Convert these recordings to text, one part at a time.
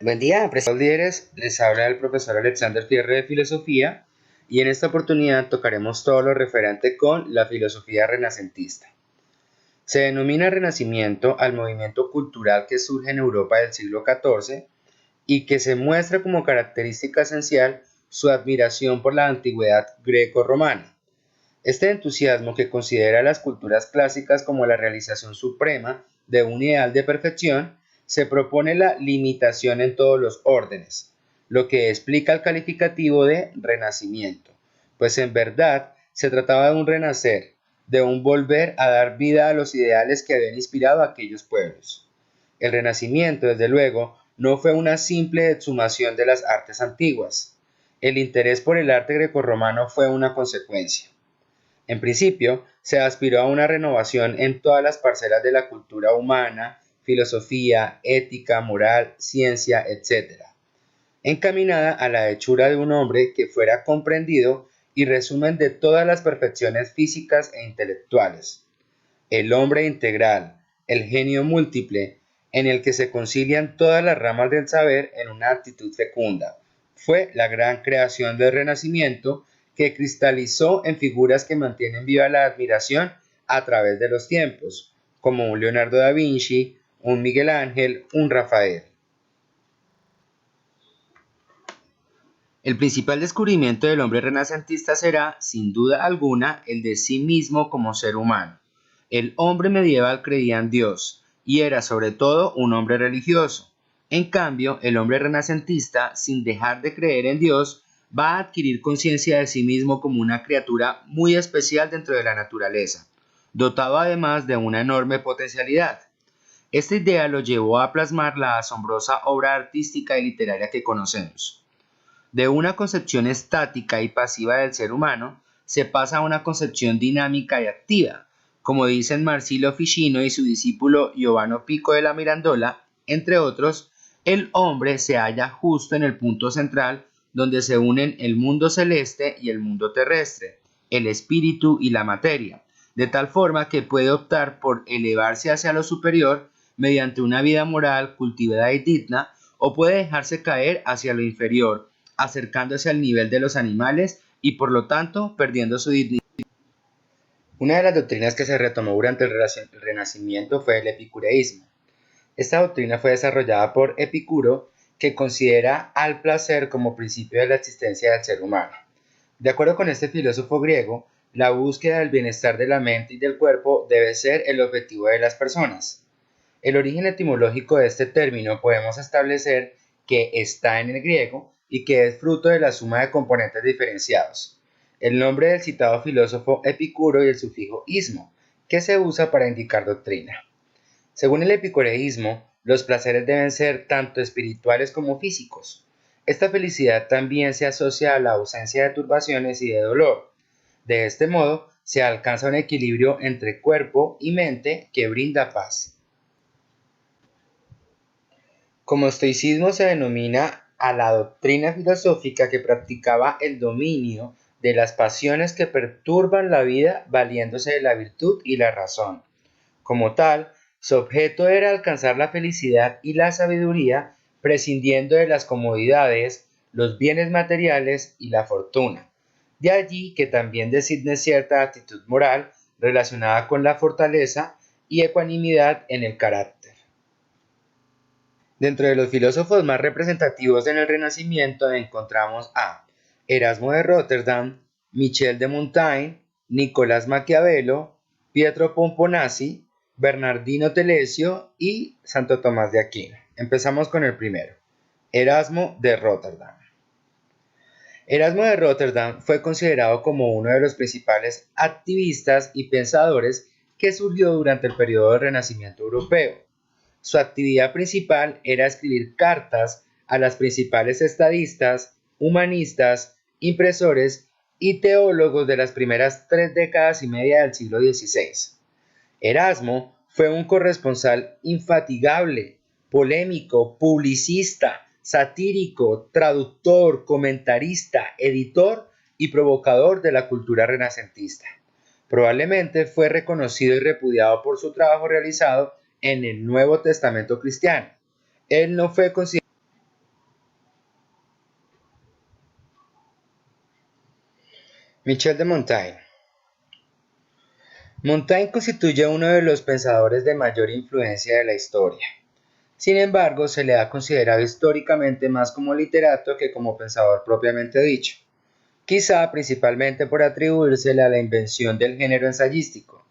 Buen día, apreciados líderes. Les habla el profesor Alexander Fierre de Filosofía y en esta oportunidad tocaremos todo lo referente con la filosofía renacentista. Se denomina Renacimiento al movimiento cultural que surge en Europa del siglo XIV y que se muestra como característica esencial su admiración por la antigüedad greco-romana. Este entusiasmo que considera las culturas clásicas como la realización suprema de un ideal de perfección, se propone la limitación en todos los órdenes, lo que explica el calificativo de renacimiento, pues en verdad se trataba de un renacer, de un volver a dar vida a los ideales que habían inspirado a aquellos pueblos. El Renacimiento, desde luego, no fue una simple exhumación de las artes antiguas. El interés por el arte grecorromano fue una consecuencia. En principio, se aspiró a una renovación en todas las parcelas de la cultura humana, filosofía, ética, moral, ciencia, etc., encaminada a la hechura de un hombre que fuera comprendido y resumen de todas las perfecciones físicas e intelectuales. El hombre integral, el genio múltiple, en el que se concilian todas las ramas del saber en una actitud fecunda, fue la gran creación del Renacimiento que cristalizó en figuras que mantienen viva la admiración a través de los tiempos, como un Leonardo da Vinci, un Miguel Ángel, un Rafael. El principal descubrimiento del hombre renacentista será, sin duda alguna, el de sí mismo como ser humano. El hombre medieval creía en Dios y era sobre todo un hombre religioso. En cambio, el hombre renacentista, sin dejar de creer en Dios, va a adquirir conciencia de sí mismo como una criatura muy especial dentro de la naturaleza, dotado además de una enorme potencialidad. Esta idea lo llevó a plasmar la asombrosa obra artística y literaria que conocemos. De una concepción estática y pasiva del ser humano, se pasa a una concepción dinámica y activa. Como dicen Marsilio Ficino y su discípulo Giovanni Pico de la Mirandola, entre otros, el hombre se halla justo en el punto central donde se unen el mundo celeste y el mundo terrestre, el espíritu y la materia, de tal forma que puede optar por elevarse hacia lo superior mediante una vida moral cultivada y digna, o puede dejarse caer hacia lo inferior, acercándose al nivel de los animales y por lo tanto perdiendo su dignidad. Una de las doctrinas que se retomó durante el Renacimiento fue el epicureísmo. Esta doctrina fue desarrollada por Epicuro, que considera al placer como principio de la existencia del ser humano. De acuerdo con este filósofo griego, la búsqueda del bienestar de la mente y del cuerpo debe ser el objetivo de las personas. El origen etimológico de este término podemos establecer que está en el griego y que es fruto de la suma de componentes diferenciados. El nombre del citado filósofo Epicuro y el sufijo ismo, que se usa para indicar doctrina. Según el epicureísmo, los placeres deben ser tanto espirituales como físicos. Esta felicidad también se asocia a la ausencia de turbaciones y de dolor. De este modo, se alcanza un equilibrio entre cuerpo y mente que brinda paz. Como estoicismo se denomina a la doctrina filosófica que practicaba el dominio de las pasiones que perturban la vida valiéndose de la virtud y la razón. Como tal, su objeto era alcanzar la felicidad y la sabiduría prescindiendo de las comodidades, los bienes materiales y la fortuna. De allí que también designe cierta actitud moral relacionada con la fortaleza y ecuanimidad en el carácter. Dentro de los filósofos más representativos en el Renacimiento encontramos a Erasmo de Rotterdam, Michel de Montaigne, Nicolás Maquiavelo, Pietro Pomponazzi, Bernardino Telesio y Santo Tomás de Aquino. Empezamos con el primero, Erasmo de Rotterdam. Erasmo de Rotterdam fue considerado como uno de los principales activistas y pensadores que surgió durante el periodo del Renacimiento europeo. Su actividad principal era escribir cartas a las principales estadistas, humanistas, impresores y teólogos de las primeras 3 décadas y media del siglo XVI. Erasmo fue un corresponsal infatigable, polémico, publicista, satírico, traductor, comentarista, editor y provocador de la cultura renacentista. Probablemente fue reconocido y repudiado por su trabajo realizado en el Nuevo Testamento cristiano. Él no fue considerado Michel de Montaigne. Montaigne constituye uno de los pensadores de mayor influencia de la historia. Sin embargo, se le ha considerado históricamente más como literato que como pensador propiamente dicho, quizá principalmente por atribuírsele a la invención del género ensayístico.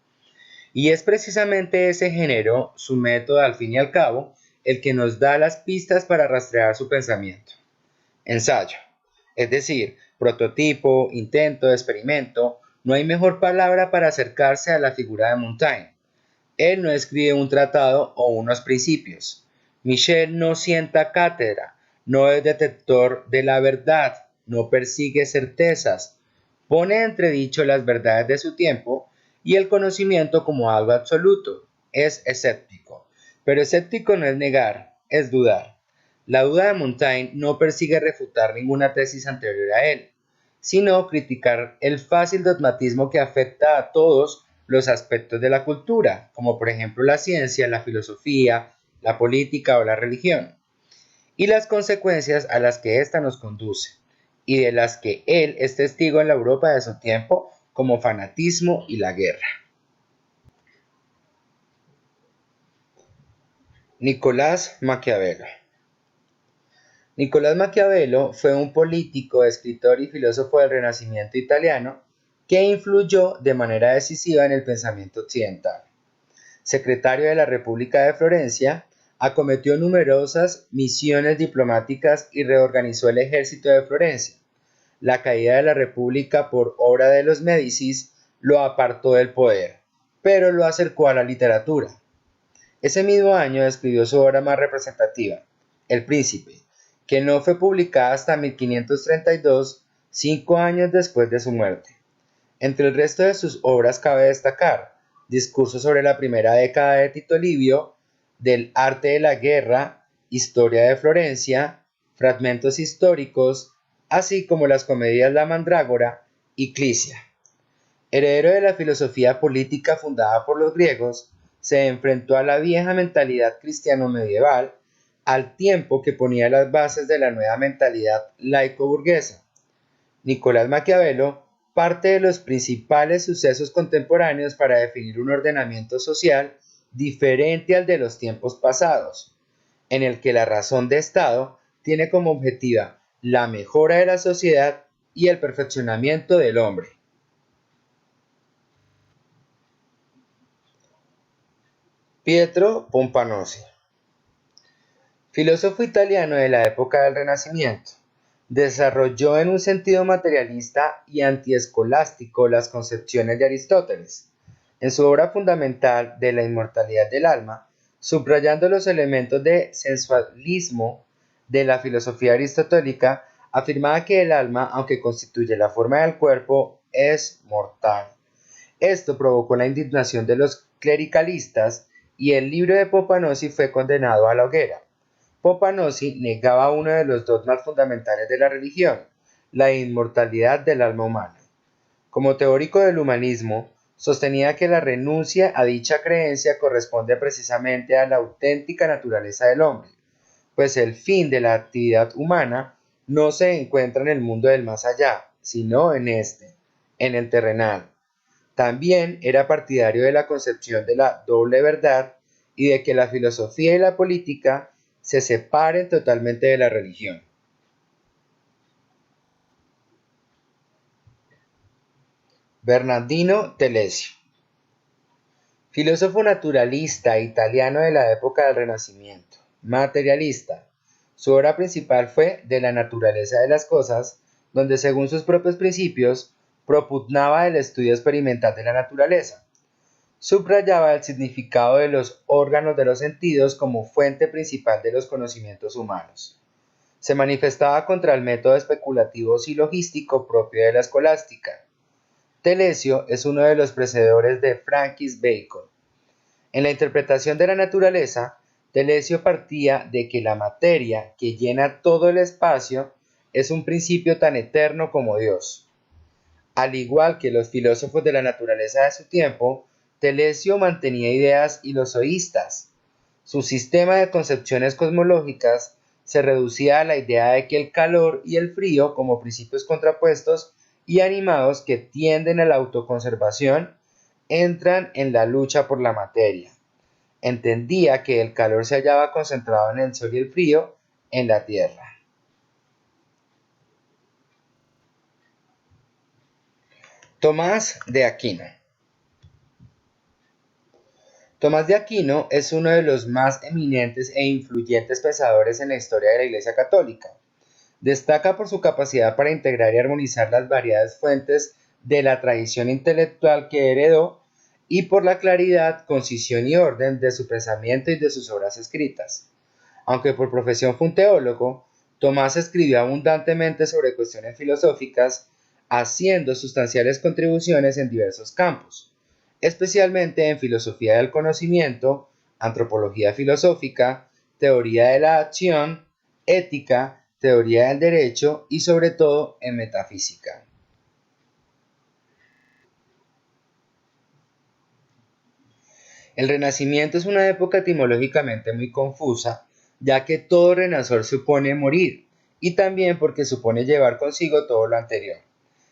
Y es precisamente ese género, su método al fin y al cabo, el que nos da las pistas para rastrear su pensamiento. Ensayo, es decir, prototipo, intento, experimento, no hay mejor palabra para acercarse a la figura de Montaigne. Él no escribe un tratado o unos principios. Michel no sienta cátedra, no es detector de la verdad, no persigue certezas, pone en entredicho las verdades de su tiempo y el conocimiento como algo absoluto. Es escéptico. Pero escéptico no es negar, es dudar. La duda de Montaigne no persigue refutar ninguna tesis anterior a él, sino criticar el fácil dogmatismo que afecta a todos los aspectos de la cultura, como por ejemplo la ciencia, la filosofía, la política o la religión, y las consecuencias a las que ésta nos conduce, y de las que él es testigo en la Europa de su tiempo, como fanatismo y la guerra. Nicolás Maquiavelo. Nicolás Maquiavelo fue un político, escritor y filósofo del Renacimiento italiano que influyó de manera decisiva en el pensamiento occidental. Secretario de la República de Florencia, acometió numerosas misiones diplomáticas y reorganizó el ejército de Florencia. La caída de la República por obra de los Médicis lo apartó del poder, pero lo acercó a la literatura. Ese mismo año escribió su obra más representativa, El Príncipe, que no fue publicada hasta 1532, 5 años después de su muerte. Entre el resto de sus obras cabe destacar Discurso sobre la primera década de Tito Livio, Del arte de la guerra, Historia de Florencia, Fragmentos históricos, así como las comedias La Mandrágora y Clisia. Heredero de la filosofía política fundada por los griegos, se enfrentó a la vieja mentalidad cristiano-medieval al tiempo que ponía las bases de la nueva mentalidad laico-burguesa. Nicolás Maquiavelo parte de los principales sucesos contemporáneos para definir un ordenamiento social diferente al de los tiempos pasados, en el que la razón de Estado tiene como objetiva la mejora de la sociedad y el perfeccionamiento del hombre. Pietro Pompanosi, filósofo italiano de la época del Renacimiento, desarrolló en un sentido materialista y antiescolástico las concepciones de Aristóteles. En su obra fundamental de la inmortalidad del alma, subrayando los elementos de sensualismo de la filosofía aristotélica, afirmaba que el alma, aunque constituye la forma del cuerpo, es mortal. Esto provocó la indignación de los clericalistas y el libro de Pompanosi fue condenado a la hoguera. Pompanosi negaba uno de los dogmas fundamentales de la religión, la inmortalidad del alma humana. Como teórico del humanismo, sostenía que la renuncia a dicha creencia corresponde precisamente a la auténtica naturaleza del hombre, pues el fin de la actividad humana no se encuentra en el mundo del más allá, sino en este, en el terrenal. También era partidario de la concepción de la doble verdad y de que la filosofía y la política se separen totalmente de la religión. Bernardino Telesio, filósofo naturalista italiano de la época del Renacimiento, materialista. Su obra principal fue De la naturaleza de las cosas, donde según sus propios principios propugnaba el estudio experimental de la naturaleza. Subrayaba el significado de los órganos de los sentidos como fuente principal de los conocimientos humanos. Se manifestaba contra el método especulativo silogístico propio de la escolástica. Telesio es uno de los precededores de Francis Bacon. En la interpretación de la naturaleza, Telesio partía de que la materia que llena todo el espacio es un principio tan eterno como Dios. Al igual que los filósofos de la naturaleza de su tiempo, Telesio mantenía ideas ilozoístas. Su sistema de concepciones cosmológicas se reducía a la idea de que el calor y el frío, como principios contrapuestos, y animados que tienden a la autoconservación entran en la lucha por la materia. Entendía que el calor se hallaba concentrado en el sol y el frío en la tierra. Tomás de Aquino. Tomás de Aquino es uno de los más eminentes e influyentes pensadores en la historia de la Iglesia Católica. Destaca por su capacidad para integrar y armonizar las variadas fuentes de la tradición intelectual que heredó y por la claridad, concisión y orden de su pensamiento y de sus obras escritas. Aunque por profesión fue un teólogo, Tomás escribió abundantemente sobre cuestiones filosóficas, haciendo sustanciales contribuciones en diversos campos, especialmente en filosofía del conocimiento, antropología filosófica, teoría de la acción, ética, teoría del derecho y sobre todo en metafísica. El Renacimiento es una época etimológicamente muy confusa, ya que todo renacer supone morir, y también porque supone llevar consigo todo lo anterior.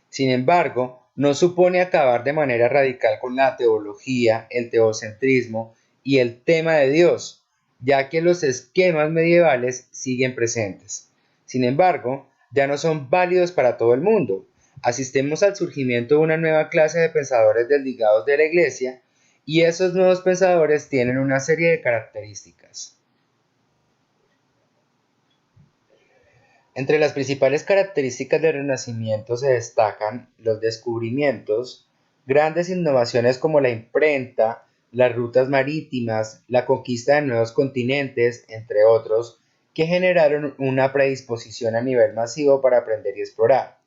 Sin embargo, no supone acabar de manera radical con la teología, el teocentrismo y el tema de Dios, ya que los esquemas medievales siguen presentes. Sin embargo, ya no son válidos para todo el mundo. Asistimos al surgimiento de una nueva clase de pensadores desligados de la Iglesia, y esos nuevos pensadores tienen una serie de características. Entre las principales características del Renacimiento se destacan los descubrimientos, grandes innovaciones como la imprenta, las rutas marítimas, la conquista de nuevos continentes, entre otros, que generaron una predisposición a nivel masivo para aprender y explorar.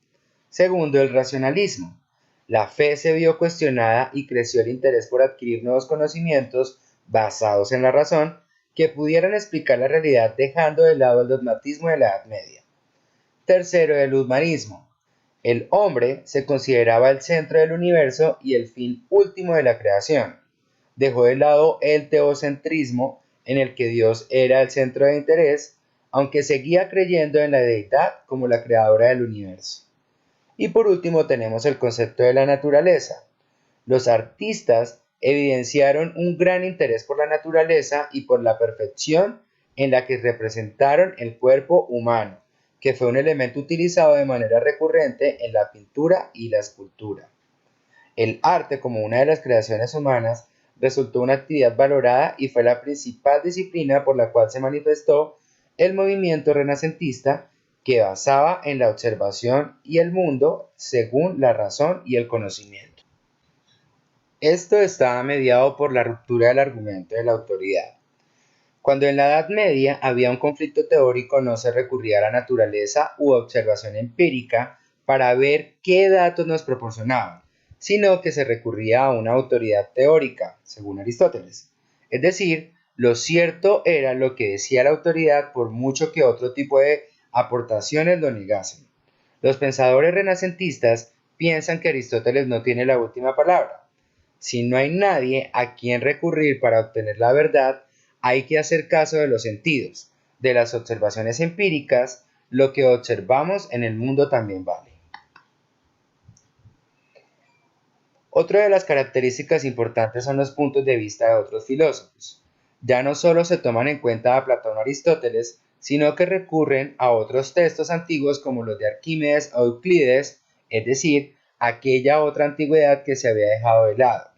Segundo, el racionalismo. La fe se vio cuestionada y creció el interés por adquirir nuevos conocimientos basados en la razón que pudieran explicar la realidad dejando de lado el dogmatismo de la Edad Media. Tercero, el humanismo. El hombre se consideraba el centro del universo y el fin último de la creación. Dejó de lado el teocentrismo, en el que Dios era el centro de interés, aunque seguía creyendo en la deidad como la creadora del universo. Y por último tenemos el concepto de la naturaleza. Los artistas evidenciaron un gran interés por la naturaleza y por la perfección en la que representaron el cuerpo humano, que fue un elemento utilizado de manera recurrente en la pintura y la escultura. El arte, como una de las creaciones humanas, resultó una actividad valorada y fue la principal disciplina por la cual se manifestó el movimiento renacentista, que basaba en la observación y el mundo según la razón y el conocimiento. Esto estaba mediado por la ruptura del argumento de la autoridad. Cuando en la Edad Media había un conflicto teórico, no se recurría a la naturaleza u observación empírica para ver qué datos nos proporcionaban, sino que se recurría a una autoridad teórica, según Aristóteles. Es decir, lo cierto era lo que decía la autoridad por mucho que otro tipo de aportaciones lo negasen. Los pensadores renacentistas piensan que Aristóteles no tiene la última palabra. Si no hay nadie a quien recurrir para obtener la verdad, hay que hacer caso de los sentidos, de las observaciones empíricas, lo que observamos en el mundo también vale. Otra de las características importantes son los puntos de vista de otros filósofos. Ya no solo se toman en cuenta a Platón o Aristóteles, sino que recurren a otros textos antiguos como los de Arquímedes o Euclides, es decir, aquella otra antigüedad que se había dejado de lado,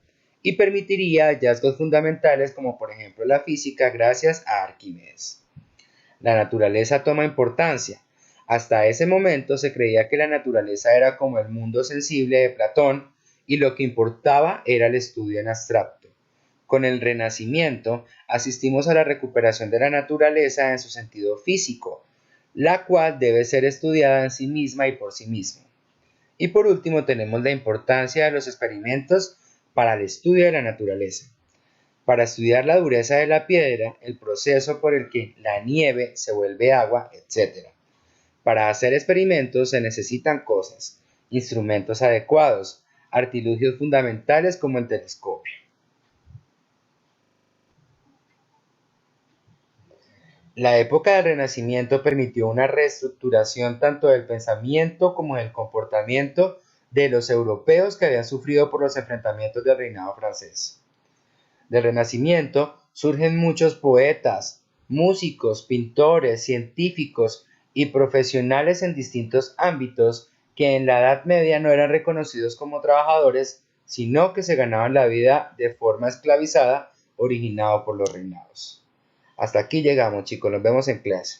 y permitiría hallazgos fundamentales como por ejemplo la física gracias a Arquímedes. La naturaleza toma importancia. Hasta ese momento se creía que la naturaleza era como el mundo sensible de Platón y lo que importaba era el estudio en abstracto. Con el Renacimiento asistimos a la recuperación de la naturaleza en su sentido físico, la cual debe ser estudiada en sí misma y por sí misma. Y por último tenemos la importancia de los experimentos para el estudio de la naturaleza. Para estudiar la dureza de la piedra, el proceso por el que la nieve se vuelve agua, etc. Para hacer experimentos se necesitan cosas, instrumentos adecuados, artilugios fundamentales como el telescopio. La época del Renacimiento permitió una reestructuración tanto del pensamiento como del comportamiento de los europeos que habían sufrido por los enfrentamientos del reinado francés. Del Renacimiento surgen muchos poetas, músicos, pintores, científicos y profesionales en distintos ámbitos que en la Edad Media no eran reconocidos como trabajadores, sino que se ganaban la vida de forma esclavizada originado por los reinados. Hasta aquí llegamos, chicos, nos vemos en clase.